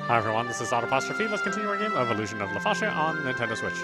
Hi everyone, this is audap. Let's continue our game of Illusion of Lefasha on Nintendo Switch.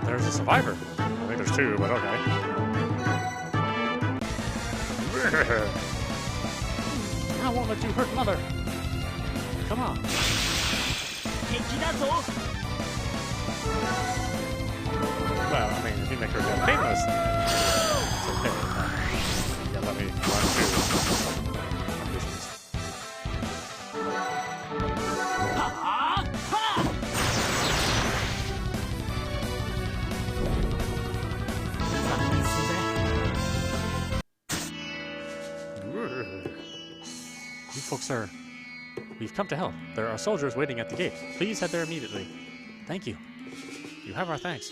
There's a survivor. I think there's two, but okay. I won't let you hurt Mother. Come on. Well, I mean, if you make her death painless, it's okay. Yeah, let me run too. You folks are... We've come to help. There are soldiers waiting at the gate. Please head there immediately. Thank you. You have our thanks.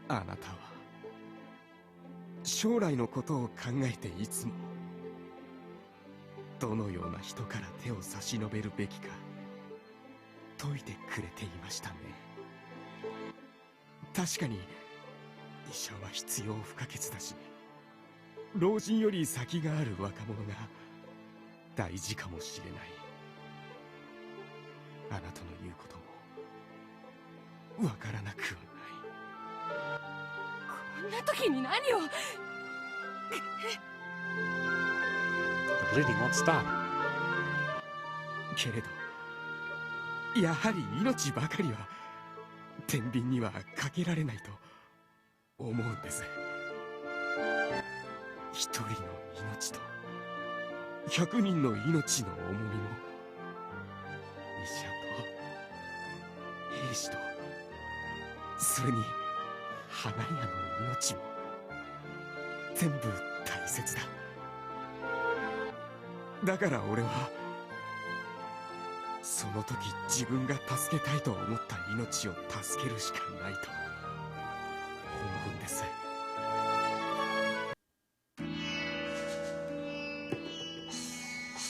あなたは将来のことを考えていつもどのような人から手を差し伸べるべきか説いてくれていましたね。確かに医者は必要不可欠だし、老人より先がある若者が大事かもしれない。あなたの言うこともわからなくはない。こんな時に何を。The bleeding won't stop. けれどやはり命ばかりは天秤にはかけられないと思うんです。一人の命と100人の命の重みも、医者と兵士と、それに花屋の命も全部大切だ。だから俺はその時自分が助けたいと思った命を助けるしかないと思うんです。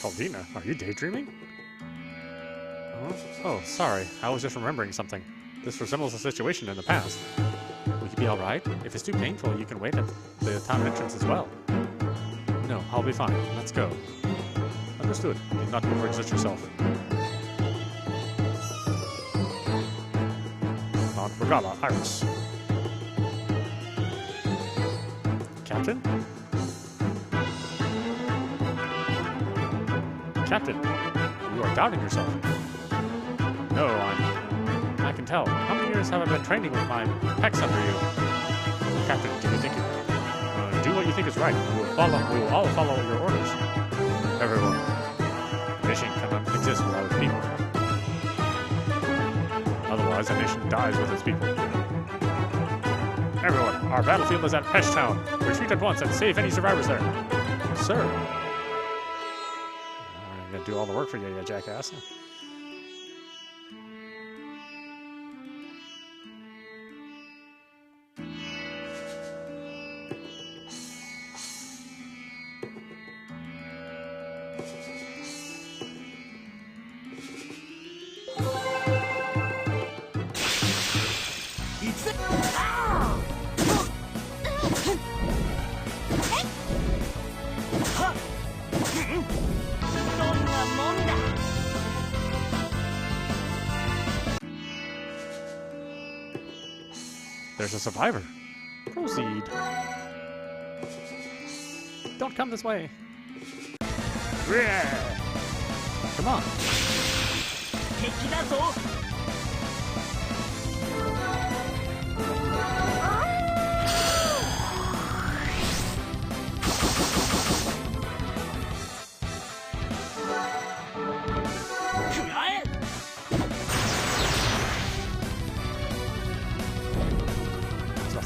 Paulina, are you daydreaming? Huh? Oh, sorry. I was just remembering something. This resembles a situation in the past. Will you be alright? If it's too painful, you can wait at the town entrance as well. No, I'll be fine. Let's go. Understood. Do not overexert yourself. Mount Regala, Iris. Captain? Captain, you are doubting yourself. No, I can tell. How many years have I been training with my pecs under you? Captain, do you think do what you think is right. We will all follow your orders. Everyone. A nation cannot exist without its people. Otherwise, a nation dies with its people. Everyone, our battlefield is at Pesh Town. Retreat at once and save any survivors there. Sir. I'm gonna do all the work for you, you jackass. There's a survivor. Proceed. Don't come this way. Come on.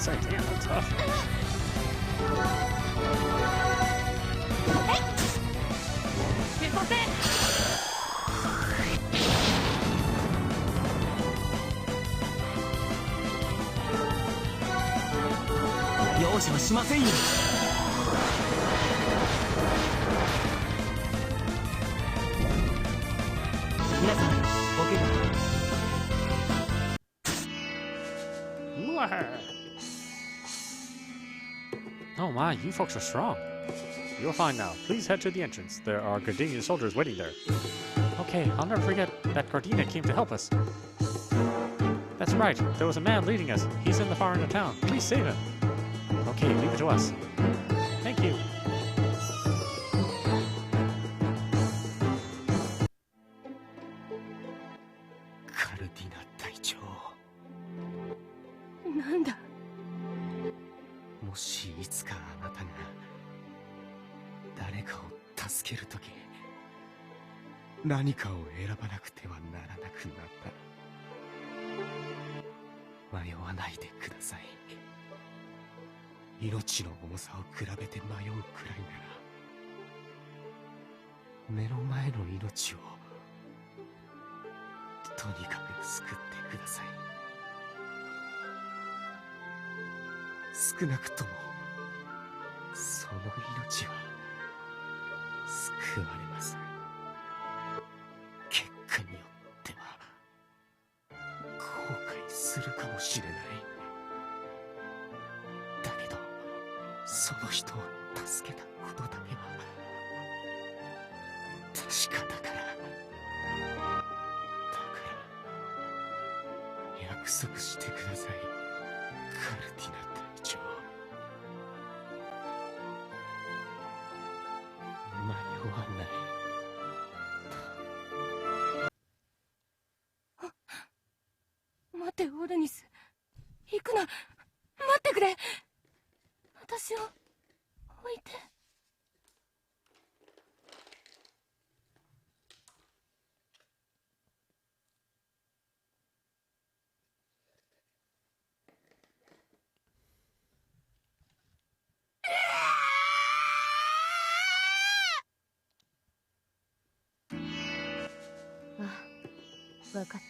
Damn, that's tough. Oh my, you folks are strong. You're fine now. Please head to the entrance. There are Gardenian soldiers waiting there. Okay, I'll never forget that Gardenia came to help us. That's right. There was a man leading us. He's in the far end of town. Please save him. Okay, leave it to us. Thank you. Gardenia 隊長。なんだ。もしいつかあなたが誰かを助けるとき何かを選ばなくてはならなくなったら迷わないでください。命の重さを比べて迷うくらいなら目の前の命をとにかく救ってください。少なくともその命は救われます。結果によっては後悔するかもしれない。だけどその人を助けたことだけは確かだから。約束してください、カルティナ隊長。迷わない。待って、オルニス。行くな。待ってくれ。私を置いて。わかっ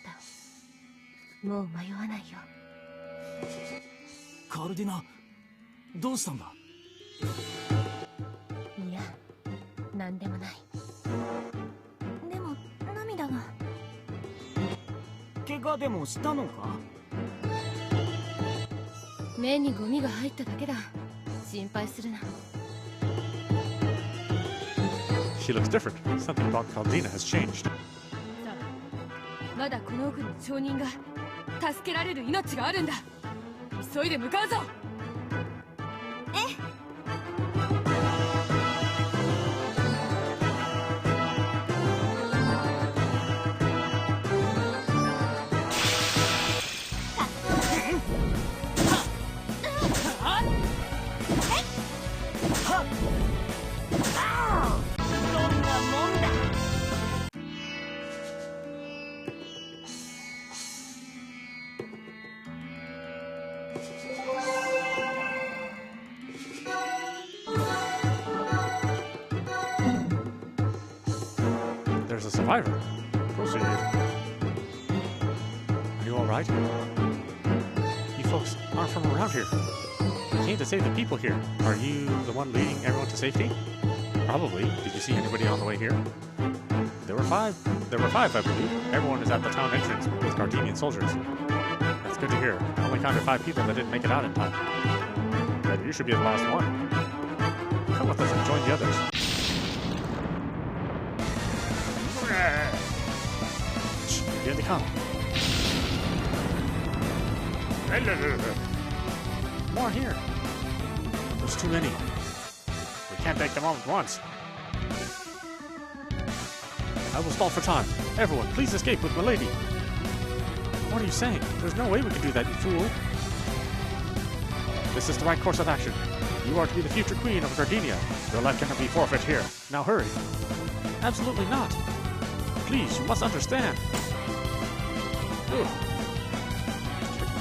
た。もう迷わないよ。カルディナ、どうしたんだ？いや、なんでもない。でも涙が。怪我でもしたのか？目にゴミが入っただけだ。心配するな。 She looks different. Something about Caldina has changed. さあ、まだこの奥に証人が助けられる命があるんだ。急いで向かうぞ。There's a survivor. Proceed. Are you alright? You folks aren't from around here. You came to save the people here. Are you the one leading everyone to safety? Probably. Did you see anybody on the way here? There were five, I believe. Everyone is at the town entrance with Gardenian soldiers. That's good to hear. I only counted 5 people that didn't make it out in time. Then you should be the last one. Come with us and join the others. Here they come. More here. There's too many. We can't take them all at once. I will stall for time. Everyone, please escape with Milady. What are you saying? There's no way we can do that, you fool. This is the right course of action. You are to be the future queen of Gardenia. Your life cannot be forfeit here. Now hurry. Absolutely not. Please, you must understand.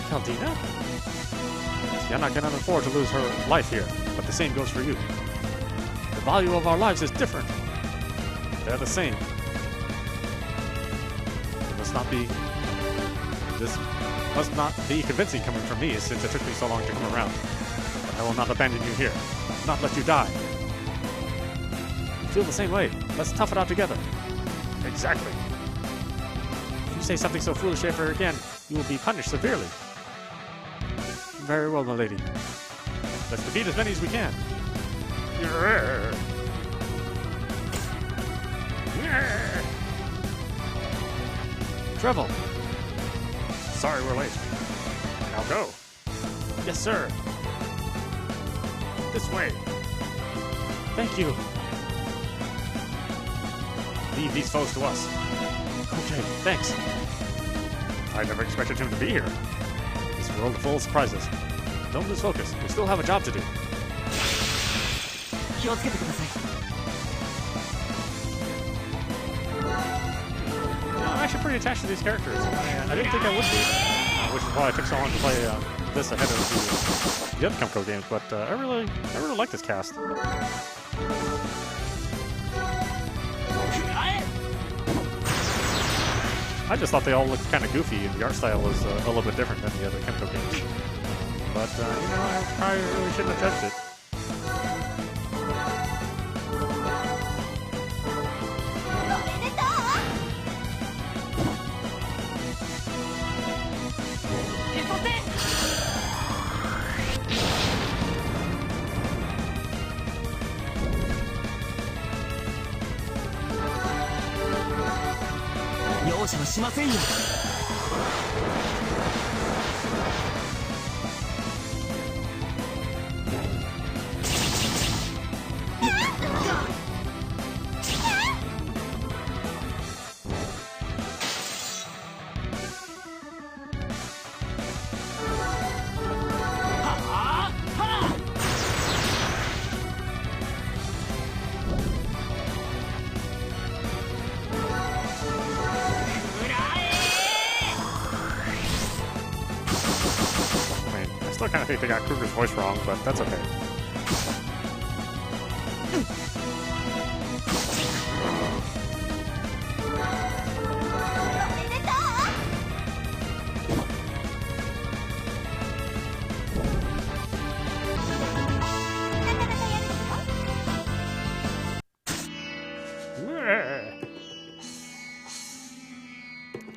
Caldina? Yana cannot afford to lose her life here, but the same goes for you. The value of our lives is different. They're the same. This must not be convincing coming from me, since it took me so long to come around. But I will not abandon you here. Not let you die. Feel the same way. Let's tough it out together. Exactly. If you say something so foolish ever again, you will be punished severely. Very well, my lady. Let's defeat as many as we can. Treble. Sorry we're late. Now go. Yes, sir. This way. Thank you. Leave these foes to us. Okay, thanks. I never expected him to be here. This world is full of surprises. Don't lose focus. We still have a job to do. I'm actually pretty attached to these characters. I didn't think I would be, which is why I took so long to play this ahead of the other Kemco games. But I really like this cast. I just thought they all looked kind of goofy, and the art style was a little bit different than the other Kemco games. but, you know, I probably really shouldn't have judged it. I still kind of think they got Cougar's voice wrong, but that's okay.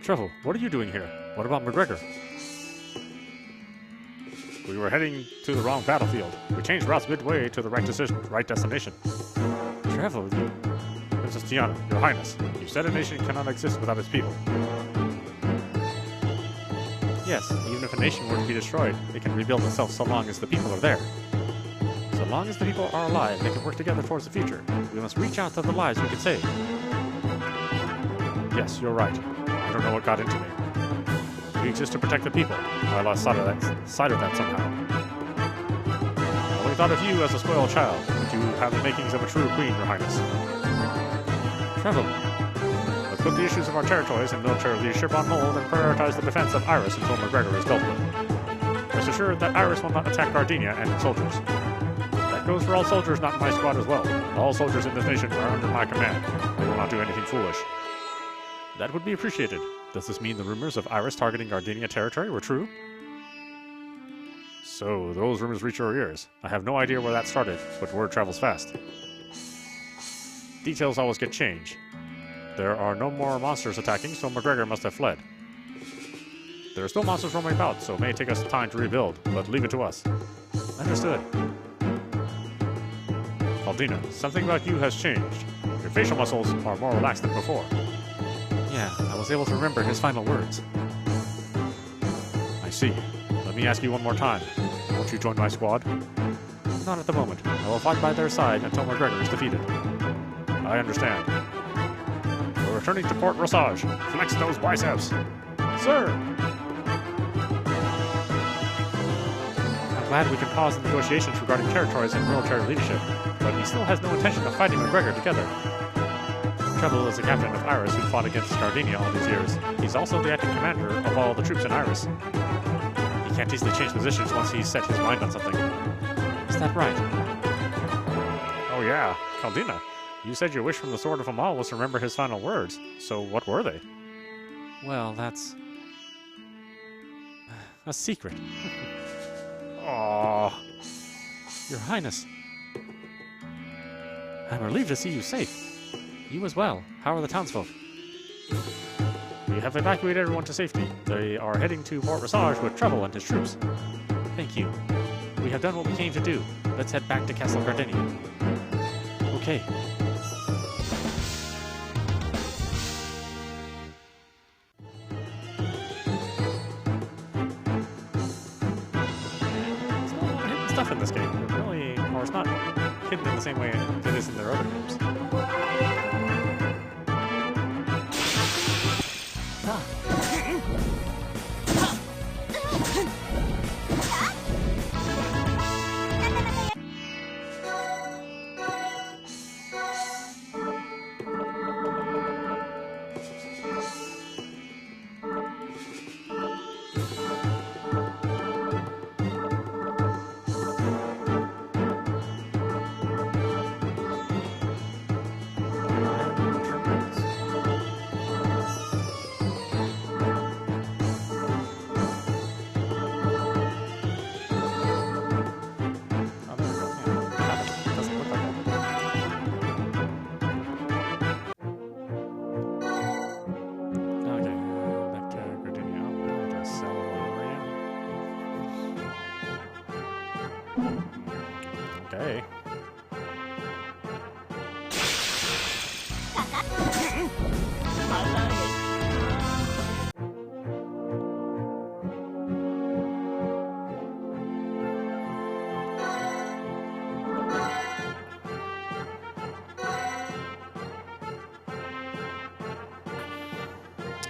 Trevor, what are you doing here? What about McGregor? We were heading to the wrong battlefield. We changed routes midway to the right decision, right destination. Trevor, you... Princess Tiana, Your Highness, you said a nation cannot exist without its people. Yes, even if a nation were to be destroyed, it can rebuild itself so long as the people are there. So long as the people are alive, they can work together towards the future. We must reach out to the lives we can save. Yes, you're right. I don't know what got into me. We exist to protect the people. I lost sight of that somehow. I only thought of you as a spoiled child, but you have the makings of a true queen, Your Highness. Trevor, let's put the issues of our territories and military leadership on hold and prioritize the defense of Iris until McGregor is dealt with. Rest assured that Iris will not attack Gardenia and its soldiers. That goes for all soldiers not in my squad as well. All soldiers in this nation are under my command. They will not do anything foolish. That would be appreciated. Does this mean the rumors of Iris targeting Gardenia territory were true? So, those rumors reach your ears. I have no idea where that started, but word travels fast. Details always get changed. There are no more monsters attacking, so McGregor must have fled. There are still monsters roaming about, so it may take us time to rebuild, but leave it to us. Understood. Aldina, something about you has changed. Your facial muscles are more relaxed than before. Yeah, I was able to remember his final words. I see. Let me ask you one more time. Won't you join my squad? Not at the moment. I will fight by their side until McGregor is defeated. I understand. We're returning to Port Rosage. Flex those biceps. Sir! I'm glad we can pause the negotiations regarding territories and military leadership, but he still has no intention of fighting McGregor together. Trevor is the captain of Iris who fought against Gardenia all these years. He's also the acting commander of all the troops in Iris. He can't easily change positions once he's set his mind on something. Is that right? Oh yeah, Caldina. You said your wish from the Sword of Amal was to remember his final words. So what were they? Well, that's... a secret. Aww. Your Highness. I'm relieved to see you safe. You as well. How are the townsfolk? We have evacuated everyone to safety. They are heading to Port Rosage with Trevor and his troops. Thank you. We have done what we came to do. Let's head back to Castle Gardenia. Okay. There's not a lot of hidden stuff in this game. Really, or it's not hidden in the same way it is in their other games. Okay.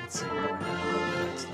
Let's see what I have next.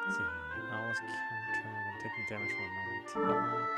Let's see. Alice counter when taking damage from a melee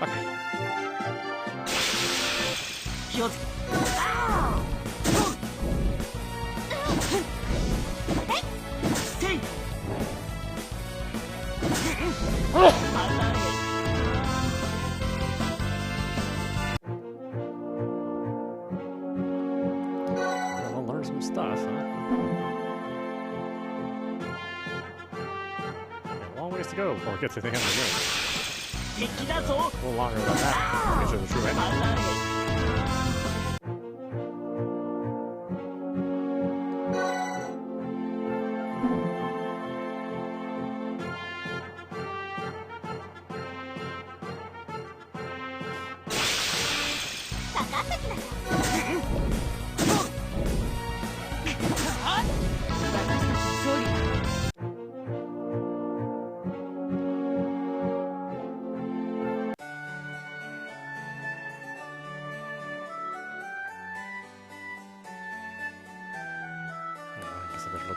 Okay. 気をつけてい We'll learn some stuff, huh? Got a long ways to go before we get to the end of the game. 敵だぞ A little longer than that. Get to the true end.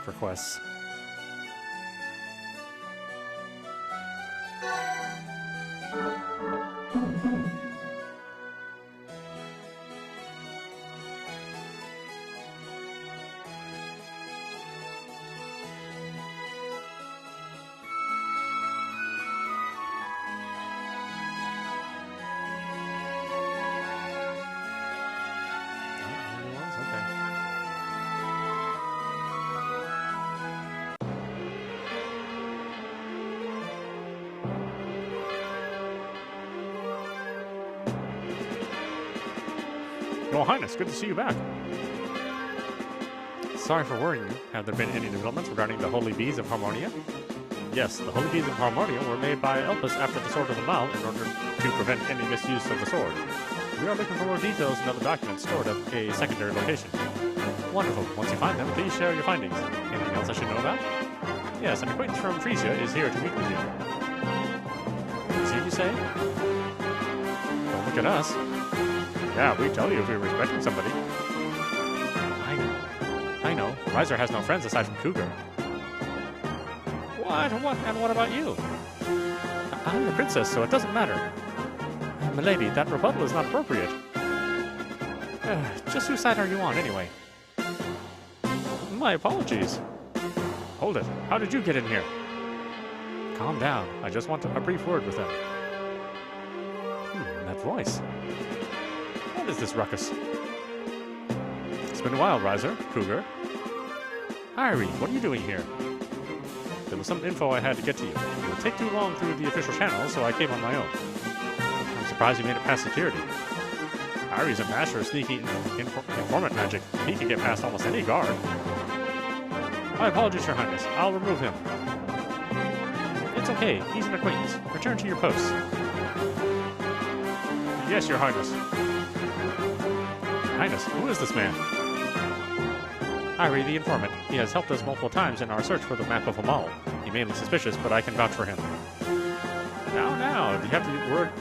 work requests. Your Highness, good to see you back. Sorry for worrying you. Have there been any developments regarding the Holy Bees of Harmonia? Yes, the Holy Bees of Harmonia were made by Elpis after the Sword of Amal in order to prevent any misuse of the sword. We are looking for more details and other documents stored at a secondary location. Wonderful. Once you find them, please share your findings. Anything else I should know about? Yes, an acquaintance from Frisia is here to meet with you. See what you say? Don't look at us. Yeah, we tell you if we're respecting somebody. I know. Ryser has no friends aside from Cougar. What? And what about you? I'm the princess, so it doesn't matter. Milady, that rebuttal is not appropriate. Just whose side are you on, anyway? My apologies. Hold it. How did you get in here? Calm down. I just want a brief word with them. That voice. What is this ruckus? It's been a while, Ryser, Cougar. Irie, what are you doing here? There was some info I had to get to you. It would take too long through the official channel, so I came on my own. I'm surprised you made it past security. Irie's a master of sneaky informant magic. He can get past almost any guard. My apologies, Your Highness. I'll remove him. It's okay. He's an acquaintance. Return to your posts. Yes, Your Highness. Highness, who is this man? Irie, the informant. He has helped us multiple times in our search for the map of Amal. He may look suspicious, but I can vouch for him. Now, do you have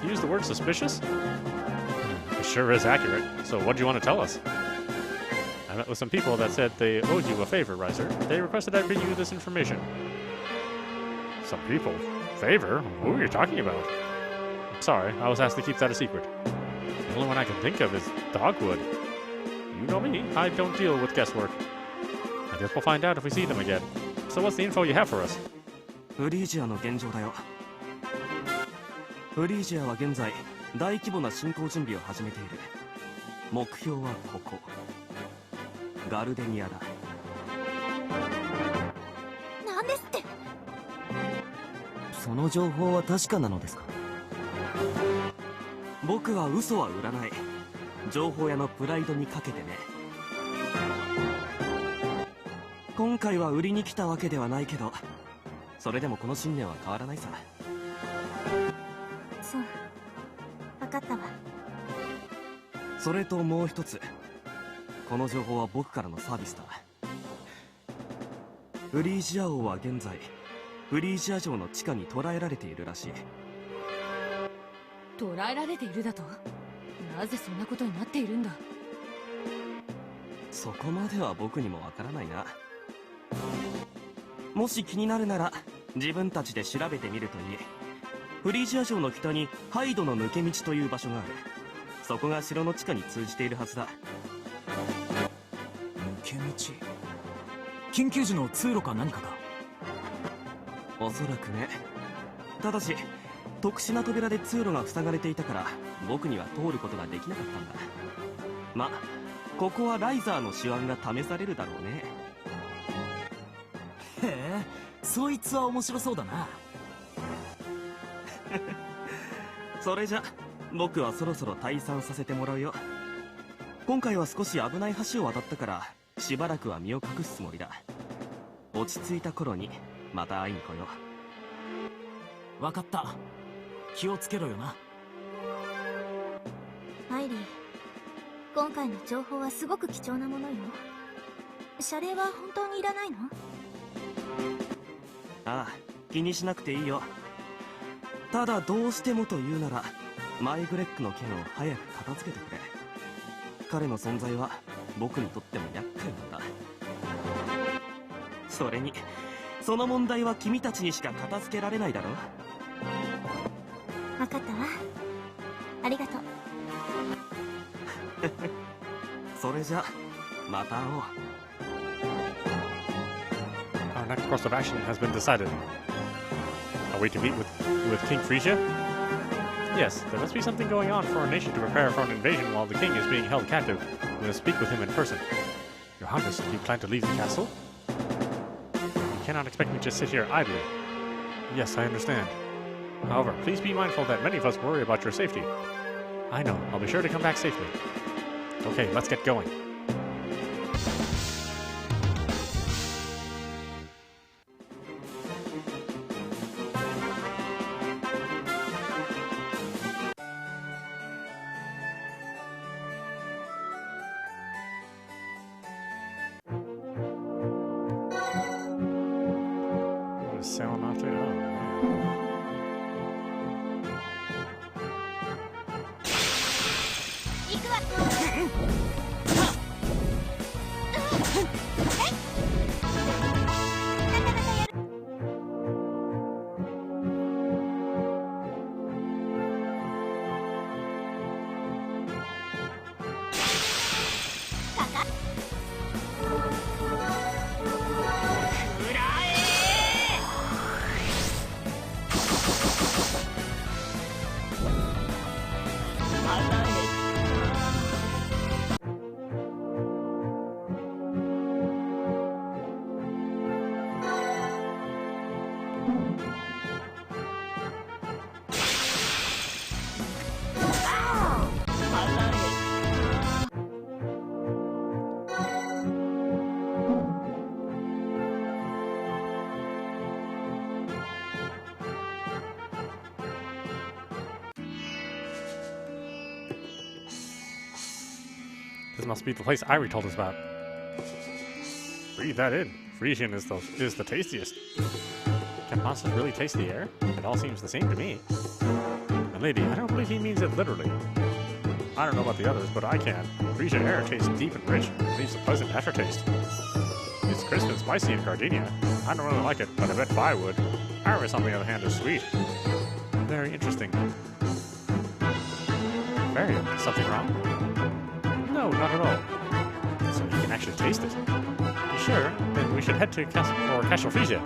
to use the word suspicious? It sure is accurate. So what do you want to tell us? I met with some people that said they owed you a favor, Ryser. They requested I bring you this information. Some people? Favor? Who are you talking about? Sorry, I was asked to keep that a secret. The only one I can think of is Dogwood. You know me, I don't deal with guesswork. I guess we'll find out if we see them again. So what's the info you have for us? フリージアの現状だよ。フリージアは現在大規模な進行準備を始めている。目標はここ。ガルデニアだ。なんですって。その情報は確かなのですか？僕は嘘は売らない。情報屋のプライドにかけてね。今回は売りに来たわけではないけど、それでもこの信念は変わらないさ。そう、分かったわ。それともう一つ、この情報は僕からのサービスだ。フリージア王は現在フリージア城の地下に捕らえられているらしい。捕らえられているだと？なぜそんなことになっているんだ？そこまでは僕にもわからないな。もし気になるなら自分たちで調べてみるといい。フリージア城の北にハイドの抜け道という場所がある。そこが城の地下に通じているはずだ。抜け道？緊急時の通路か何かか？おそらくね。ただし特殊な扉で通路が塞がれていたから僕には通ることができなかったんだ。ま、ここはライザーの手腕が試されるだろうね。へえ、そいつは面白そうだな。それじゃ僕はそろそろ退散させてもらうよ。今回は少し危ない橋を渡ったからしばらくは身を隠すつもりだ。落ち着いた頃にまた会いに来よう。分かった。気をつけろよな。アイリー、今回の情報はすごく貴重なものよ。謝礼は本当にいらないの？ああ、気にしなくていいよ。ただどうしてもと言うならマイグレックの件を早く片付けてくれ。彼の存在は僕にとっても厄介なんだ。それにその問題は君たちにしか片付けられないだろ。分かったわ。ありがとう。それじゃまた会おう。 Our next course of action has been decided. Are we to meet with King Frisia? Yes, there must be something going on for our nation to prepare for an invasion while the king is being held captive. We must speak with him in person. Your Highness, do you plan to leave the castle? You cannot expect me to sit here idly. Yes, I understand. However, please be mindful that many of us worry about your safety. I know. I'll be sure to come back safely. Okay, let's get going. Sailing off to it. Oh, man. 行くわ。This must be the place Irie told us about. Breathe that in. Frisian is the tastiest. Can monsters really taste the air? It all seems the same to me. And lady, I don't believe he means it literally. I don't know about the others, but I can. Frisian air tastes deep and rich and leaves a pleasant aftertaste. It's crisp and spicy in Gardenia. I don't really like it, but I bet Fi would. Iris, on the other hand, is sweet. Very interesting. Varian, something wrong? No, not at all. So you can actually taste it. You sure? Then we should head to Castle Frisia.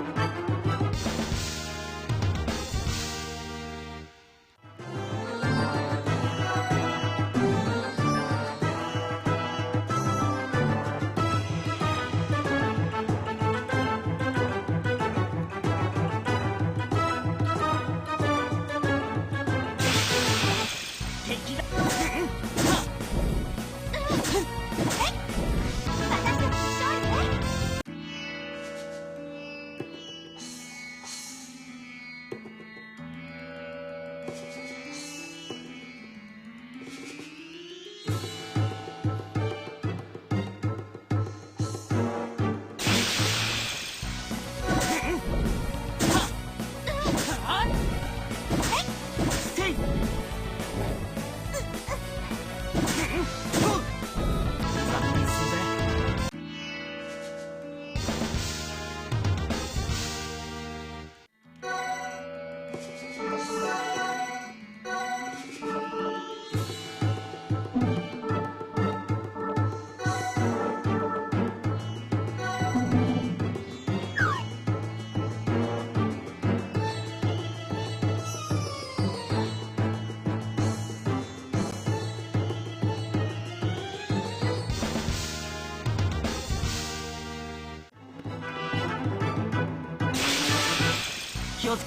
Yep.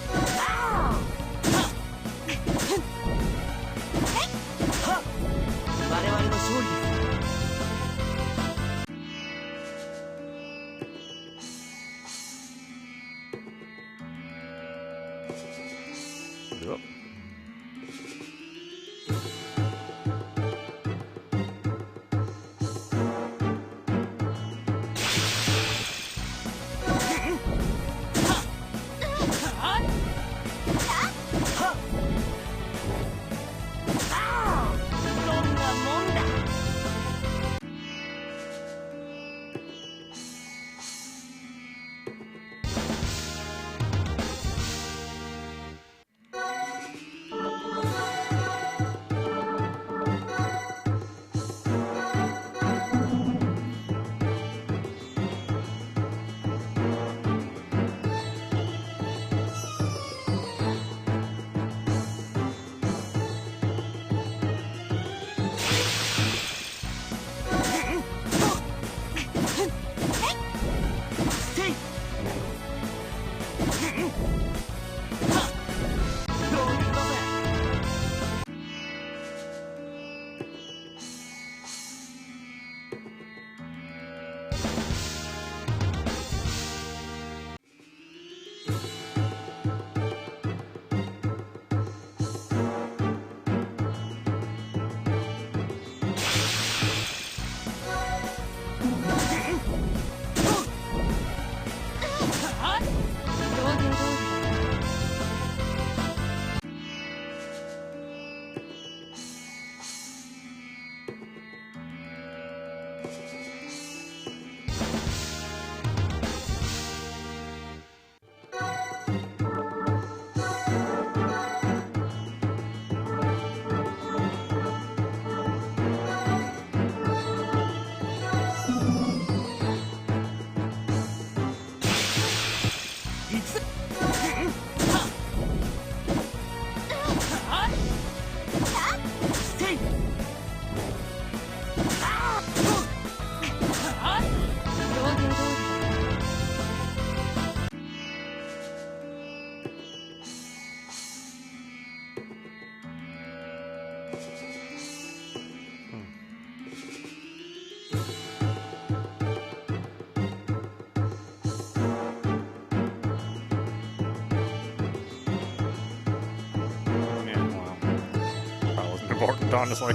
important, honestly.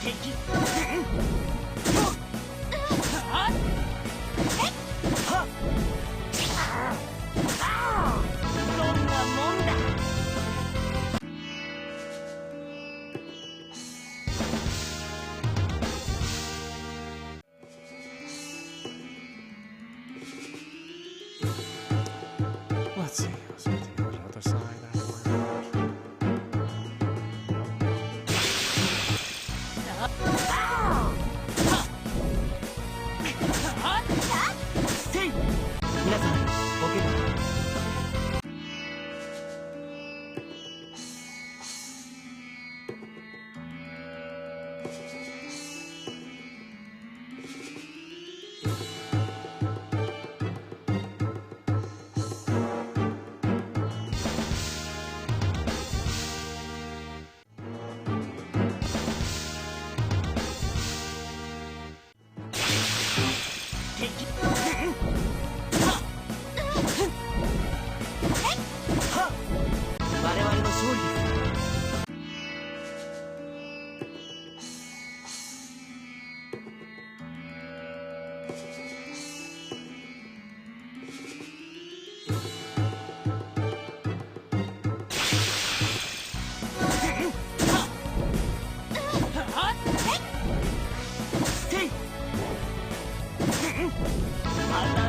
敵どんなもんだ。 Let's see. Let's see the other side. Stay! 皆さん、ボケが。 我々の勝利です。 Stay! 腹減った。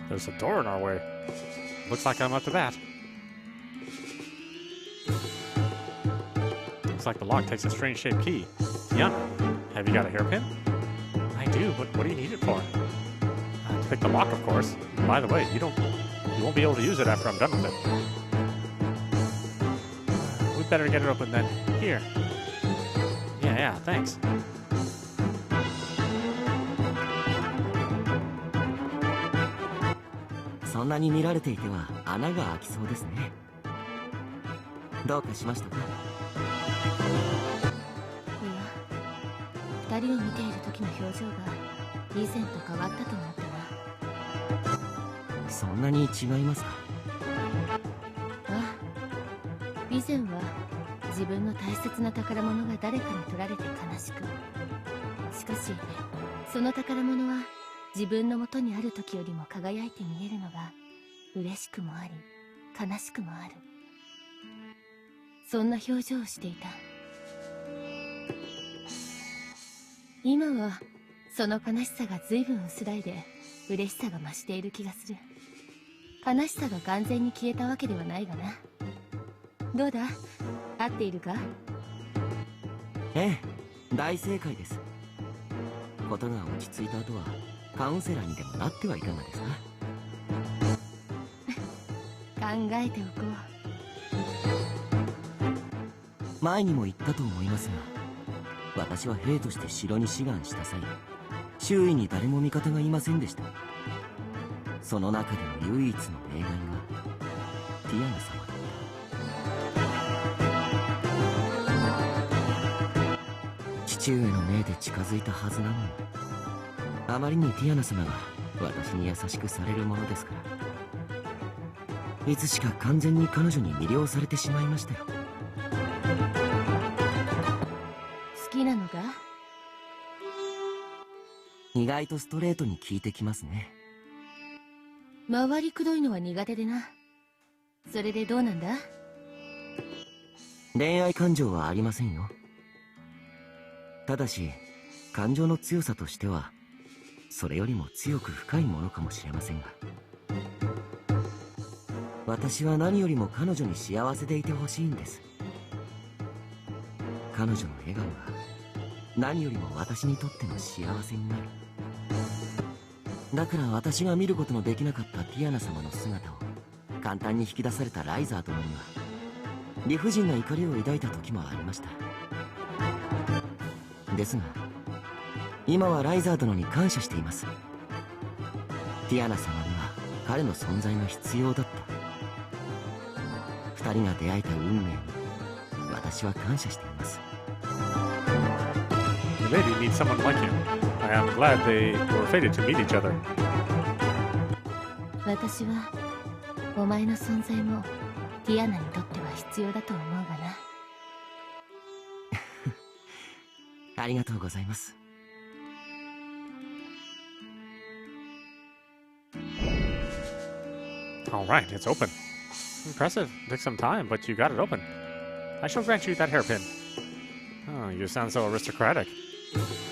There's a door in our way. Looks like I'm up to bat. Looks like the lock takes a strange shaped key. Tiana, have you got a hairpin? I do, but what do you need it for? To pick the lock, of course. By the way, you won't be able to use it after I'm done with it. We'd better get it open then. Here. Yeah, thanks. そんなに見られていては穴が開きそうですね。どうかしましたか？いや、二人を見ている時の表情が以前と変わったと思ったな。そんなに違いますか？ああ、以前は自分の大切な宝物が誰かに取られて悲しく、しかしその宝物は自分の元にある時よりも輝いて見えるのが嬉しくもあり悲しくもある。そんな表情をしていた。今はその悲しさが随分薄らいで嬉しさが増している気がする。悲しさが完全に消えたわけではないがな。どうだ、合っているか？ええ、大正解です。ことが落ち着いた後はカウンセラーにでもなってはいかがですか？考えておこう。前にも言ったと思いますが、私は兵として城に志願した際、周囲に誰も味方がいませんでした。その中でも唯一の例外がティアナ様だった。父上の命で近づいたはずなのに、あまりにティアナ様が私に優しくされるものですから、いつしか完全に彼女に魅了されてしまいましたよ。好きなのか？意外とストレートに聞いてきますね。回りくどいのは苦手でな。それでどうなんだ？恋愛感情はありませんよ。ただし感情の強さとしてはそれよりも強く深いものかもしれませんが、私は何よりも彼女に幸せでいてほしいんです。彼女の笑顔が何よりも私にとっての幸せになる。だから私が見ることのできなかったティアナ様の姿を簡単に引き出されたライザー殿には理不尽な怒りを抱いた時もありました。ですが今はライザー殿に感謝しています。ティアナ様には彼の存在が必要だった。二人が出会えた運命に私は感謝しています。 The lady needs someone like him. I am glad they were fated to meet each other. 私はお前の存在もティアナにとっては必要だと思うがな。ありがとうございます。Alright, it's open. Impressive. Took some time, but you got it open. I shall grant you that hairpin. Oh, you sound so aristocratic.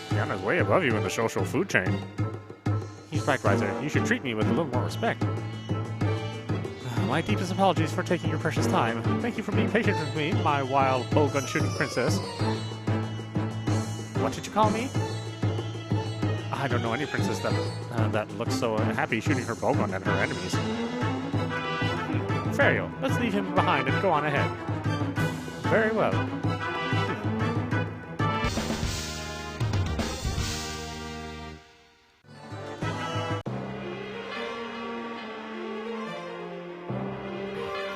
Tiana's way above you in the social food chain. He's right, Ryser. You should treat me with a little more respect. My deepest apologies for taking your precious time. Thank you for being patient with me, my wild bowgun shooting princess. What did you call me? I don't know any princess that looks so happy shooting her bowgun at her enemies. Fario, let's leave him behind and go on ahead. Very well.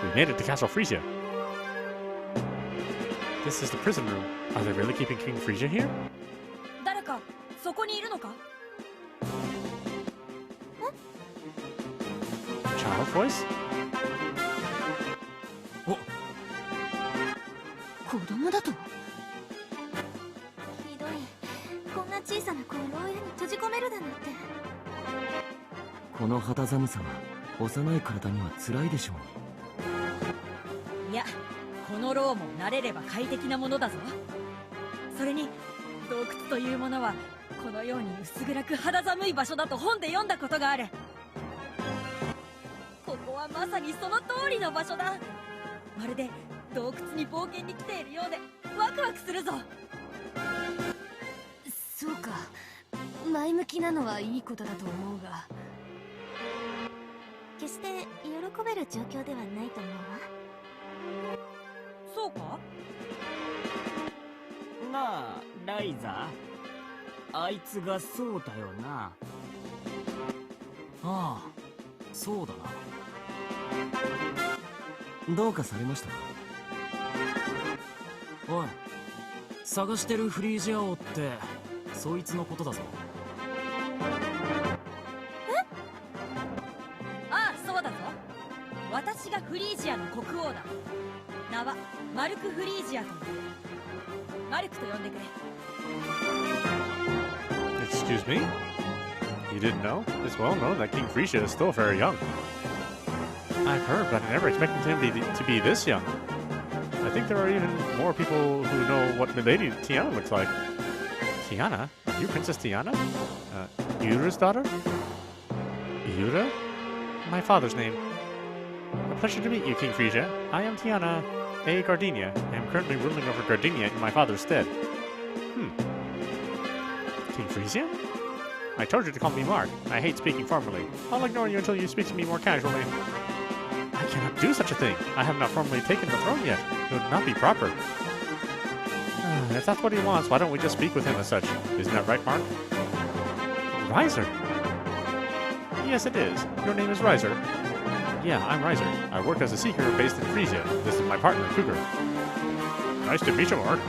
We made it to Castle Frisia. This is the prison room. Are they really keeping King Frisia here? 誰かそこにいるのか? Child voice? 子供だと？ひどい。こんな小さな子を牢屋に閉じ込めるだなんて。この肌寒さは幼い体には辛いでしょう。いや、この牢も慣れれば快適なものだぞ。それに洞窟というものはこのように薄暗く肌寒い場所だと本で読んだことがある。ここはまさにその通りの場所だ。まるで洞窟に冒険に来ているようでワクワクするぞ。そうか、前向きなのはいいことだと思うが、決して喜べる状況ではないと思うわ。そうか？なあ、ライザー。あいつがそうだよな。ああ、そうだな。どうかされましたか？おい、探してるフリージア王ってそいつのことだぞ。ああ、そうだぞ。私がフリージアの国王だ。名はマルク・フリージアという。マルクと呼んでくれ。Excuse me? You didn't know? It's well known that King Frisia is still very young. I've heard, but I never expected him to be this young. I think there are even more people who know what Milady Tiana looks like. Tiana? Are you Princess Tiana? Yura's daughter? Yura? My father's name. A pleasure to meet you, King Frisia. I am Tiana, a Gardenia. I am currently ruling over Gardenia in my father's stead. King Frisia? I told you to call me Mark. I hate speaking formally. I'll ignore you until you speak to me more casually. I cannot do such a thing. I have not formally taken the throne yet. It would not be proper. If that's what he wants, why don't we just speak with him as such? Isn't that right, Mark? Ryser? Yes, it is. Your name is Ryser. Yeah, I'm Ryser. I work as a seeker based in Frisia. This is my partner, Cougar. Nice to meet you, Mark.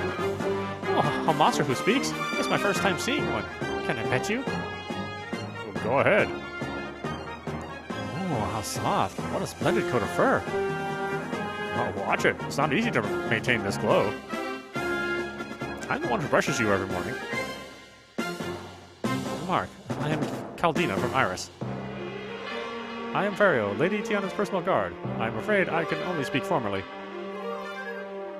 Oh, a monster who speaks? It's my first time seeing one. Can I pet you? Well, go ahead. Oh, how soft. What a splendid coat of fur. Oh, watch it. It's not easy to maintain this glow. I'm the one who brushes you every morning. Mark, I am Caldina from Iris. I am Fario, Lady Tiana's personal guard. I'm afraid I can only speak formally.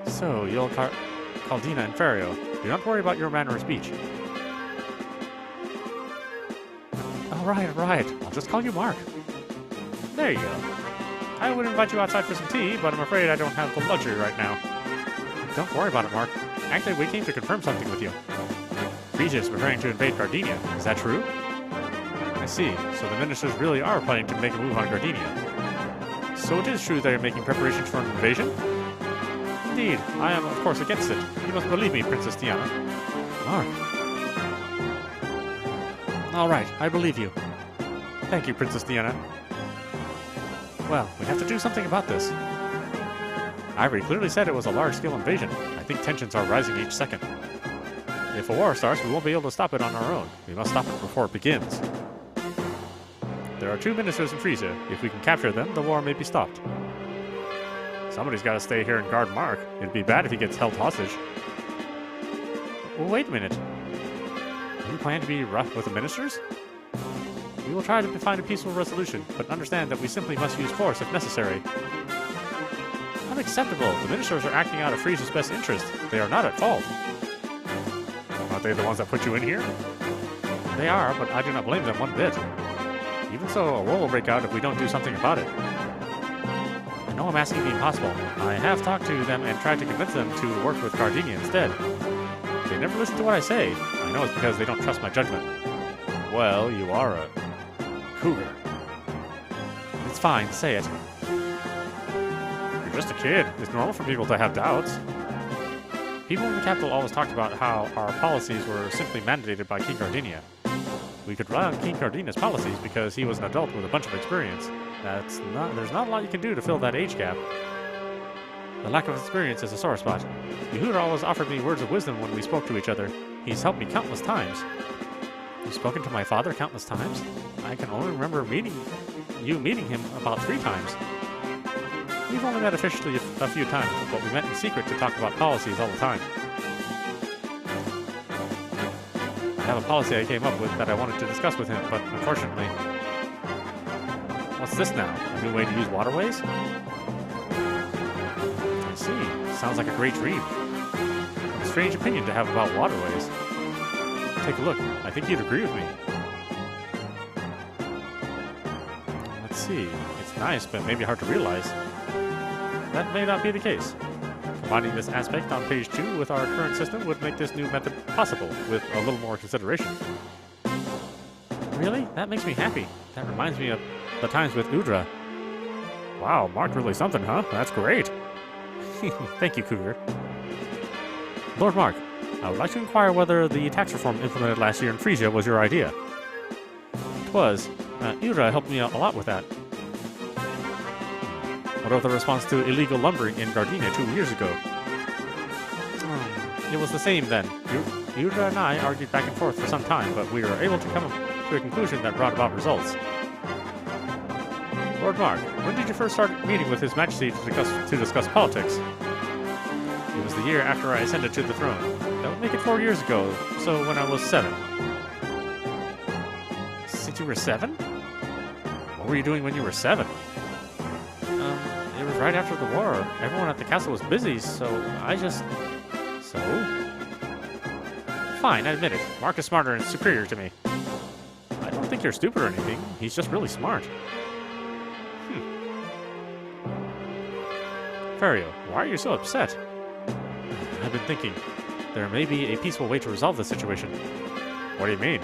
So, you'll Caldina and Fario. Do not worry about your manner of speech. Right. I'll just call you Mark. There you go. I would invite you outside for some tea, but I'm afraid I don't have the luxury right now. Don't worry about it, Mark. Actually, we came to confirm something with you. Frisia is preparing to invade Gardenia. Is that true? I see. So the ministers really are planning to make a move on Gardenia. So it is true that you're making preparations for an invasion? Indeed. I am, of course, against it. You must believe me, Princess Tiana. Mark. All right, I believe you. Thank you, Princess Diana. Well, we have to do something about this. Ivory clearly said it was a large-scale invasion. I think tensions are rising each second. If a war starts, we won't be able to stop it on our own. We must stop it before it begins. There are 2 ministers in Frisia. If we can capture them, the war may be stopped. Somebody's got to stay here and guard Mark. It'd be bad if he gets held hostage. Well, wait a minute. Do you plan to be rough with the ministers? We will try to find a peaceful resolution, but understand that we simply must use force if necessary. Unacceptable! The ministers are acting out of Frisia's best interest. They are not at fault. Aren't they the ones that put you in here? They are, but I do not blame them one bit. Even so, a war will break out if we don't do something about it. I know I'm asking the impossible. I have talked to them and tried to convince them to work with Gardenia instead. They never listen to what I say. I know it's because they don't trust my judgment. Well, you are a cougar. It's fine, say it. You're just a kid. It's normal for people to have doubts. People in the capital always talked about how our policies were simply mandated by King Gardenia. We could rely on King Gardenia's policies because he was an adult with a bunch of experience. There's not a lot you can do to fill that age gap. The lack of experience is a sore spot. Yehuda always offered me words of wisdom when we spoke to each other. He's helped me countless times. You've spoken to my father countless times? I can only remember meeting him about 3 times. We've only met officially a few times, but we met in secret to talk about policies all the time. I have a policy I came up with that I wanted to discuss with him, but unfortunately... What's this now? A new way to use waterways? I see. Sounds like a great dream. What a strange opinion to have about waterways. Take a look. I think you'd agree with me. Let's see. It's nice, but maybe hard to realize. That may not be the case. Combining this aspect on page 2 with our current system would make this new method possible, with a little more consideration. Really? That makes me happy. That reminds me of the times with Udra. Wow, Mark really something, huh? That's great. Thank you, Cougar. Lord Mark, I would like to inquire whether the tax reform implemented last year in Frisia was your idea. It was. Udra helped me out a lot with that. What of the response to illegal lumbering in Gardenia 2 years ago? It was the same then. Udra and I argued back and forth for some time, but we were able to come to a conclusion that brought about results. Lord Mark, when did you first start meeting with His Majesty to discuss politics? It was the year after I ascended to the throne. That would make it 4 years ago, so when I was 7. Since you were 7? What were you doing when you were 7? It was right after the war. Everyone at the castle was busy, so I just... So? Fine, I admit it. Mark is smarter and superior to me. I don't think you're stupid or anything. He's just really smart. Fario, why are you so upset? I've been thinking. There may be a peaceful way to resolve this situation. What do you mean?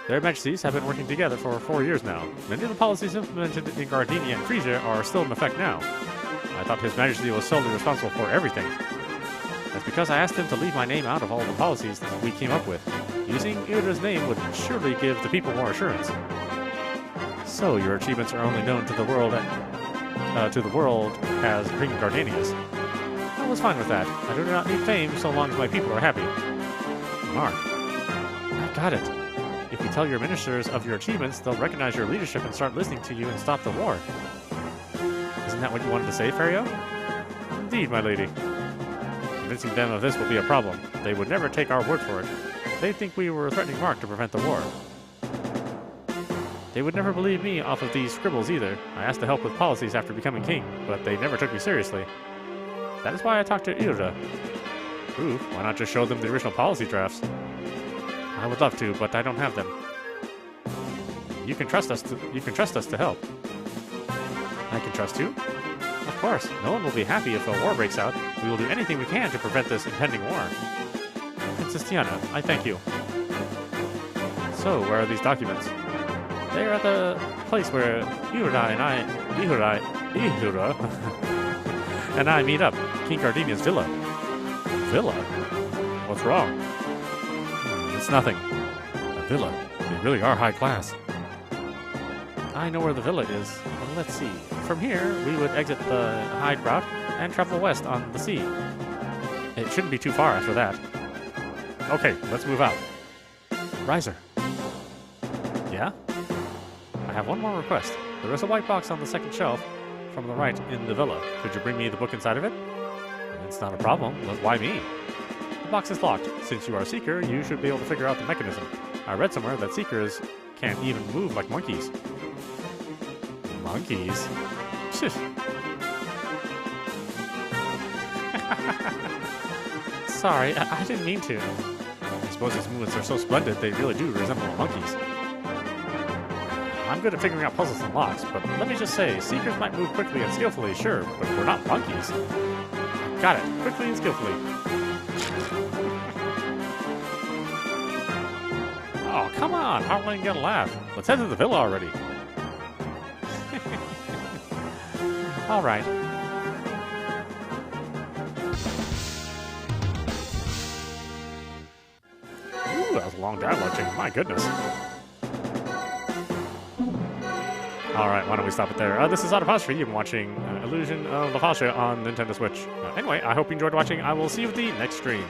Their Majesties have been working together for 4 years now. Many of the policies implemented in Gardenia and Frisia are still in effect now. I thought His Majesty was solely responsible for everything. That's because I asked him to leave my name out of all the policies that we came up with. Using Udra's name would surely give the people more assurance. So your achievements are only known to the world as King Gardenia's. I was fine with that. I do not need fame so long as my people are happy. Mark, I got it. If you tell your ministers of your achievements, they'll recognize your leadership and start listening to you and stop the war. Isn't that what you wanted to say, Fario? Indeed, my lady. Convincing them of this will be a problem. They would never take our word for it. They'd think we were threatening Mark to prevent the war. They would never believe me off of these scribbles either. I asked to help with policies after becoming king, but they never took me seriously. That is why I talked to Udra. Ooh, why not just show them the original policy drafts? I would love to, but I don't have them. You can trust us to help. I can trust you? Of course. No one will be happy if a war breaks out. We will do anything we can to prevent this impending war. Princess Tiana, I thank you. So, where are these documents? They are at the place where Ihura and I meet up. King Gardenia's villa. Villa? What's wrong? It's nothing. A villa? They really are high class. I know where the villa is. Well, let's see. From here, we would exit the Hyde route and travel west on the sea. It shouldn't be too far after that. Okay, let's move out. Ryser. Yeah? I have one more request. There is a white box on the second shelf from the right in the villa. Could you bring me the book inside of it? It's not a problem, but why me? The box is locked. Since you are a seeker, you should be able to figure out the mechanism. I read somewhere that seekers can't even move like monkeys. Monkeys? Psh. Sorry, I didn't mean to. I suppose these movements are so splendid they really do resemble monkeys. I'm good at figuring out puzzles and locks, but let me just say, seekers might move quickly and skillfully, sure, but we're not monkeys. Got it. Quickly and skillfully. Oh, come on. How am I going to laugh? Let's head to the villa already. All right. Ooh, that was a long dialogue change. My goodness. All right, why don't we stop it there? This is audap. You've been watching Illusion of the Fascia on Nintendo Switch. Anyway, I hope you enjoyed watching. I will see you at the next stream.